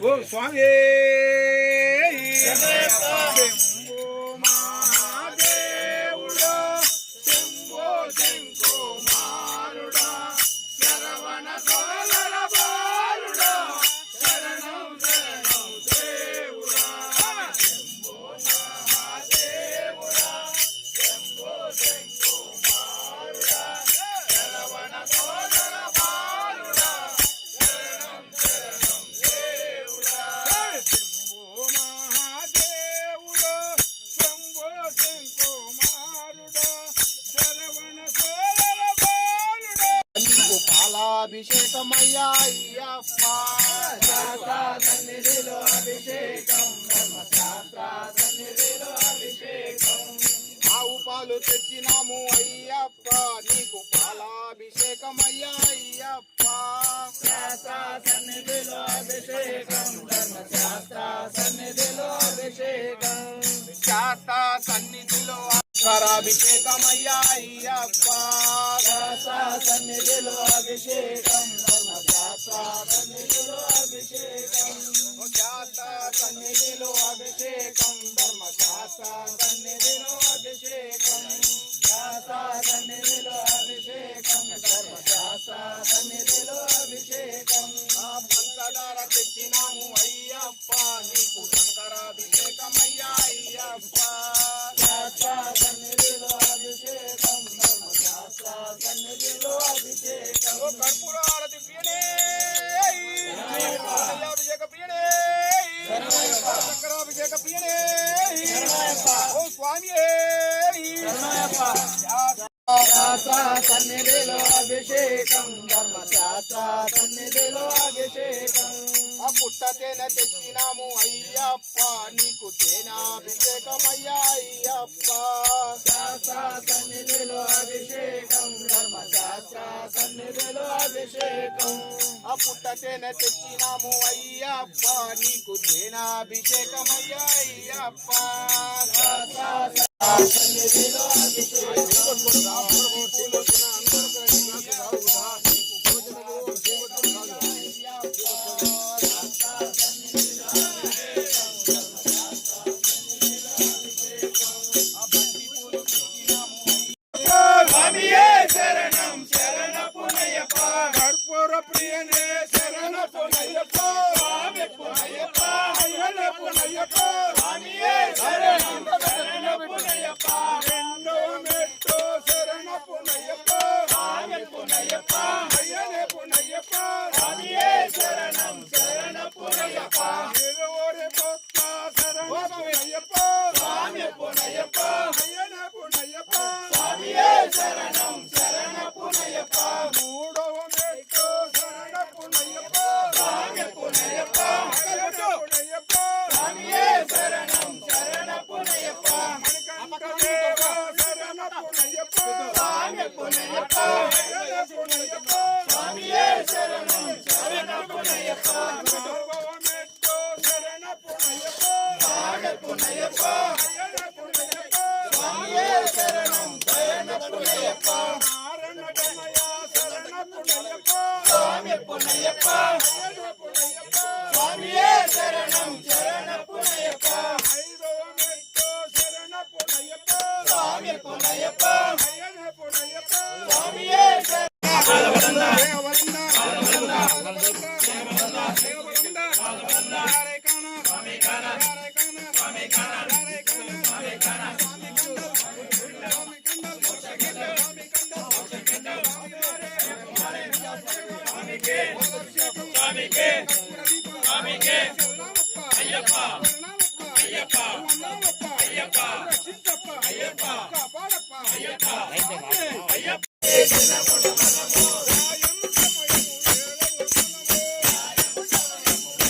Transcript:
ఓ స్వామి అభిషేకమయ్యా అయ్యప్ప సన్నిధిలో అభిషేకం సన్నిధిలో అభిషేకం ఆవు పాలు తెచ్చినాము అయ్యప్ప నీకు పాలాభిషేకమయ్యా అయ్యప్ప సన్నిధిలో అభిషేకం ధర్మశాస్త్ర సన్నిధిలో అభిషేకం శాస్త్ర సన్నిధిలో అభిషేకమయ్యా అయ్యప్ప సన్నిధిలో అభిషేకం ధర్మశాస్త్ర సన్నిధిలో అభిషేకం శాస్త్ర సన్నిధిలో అభిషేకం ధర్మశాస్త్ర సన్నిధిలో అభిషేకం శాస్త్ర సన్నిధిలో అభిషేకం ధర్మశాస్త్ర సన్నిధిలో అభిషేకం ఆ పంచదార తెచ్చినాము అయ్యప్ప నీకు శంకరాభిషేకమయ్యా అయ్యప్ప సన్నిధిలో అభిషేకం ధర్మశాస్త్ర సన్నిధిలో అభిషేకం కర్పూర హారతి ప్రియనే అభిషేక ప్రియనే శంకరాభిషేక ప్రియనే ఓ స్వామి సన్నిధిలో అభిషేకం ధర్మశాస్త్ర సన్నిధిలో అభిషేకం ఆ పుట్ట తేనె తెచ్చినాము అయ్యప్ప నీకు తేనాభిషేకమయ్యా అయ్యప్ప సన్నిధిలో అభిషేకం ధర్మశాస్త్ర సన్నిధిలో అభిషేకం ఆ పుట్ట తేనె తెచ్చినాము అయ్యప్ప నీకు తేనాభిషేకమయ్యా అయ్యప్ప సన్నిధిలో అభిషేకం అయ్యప్ప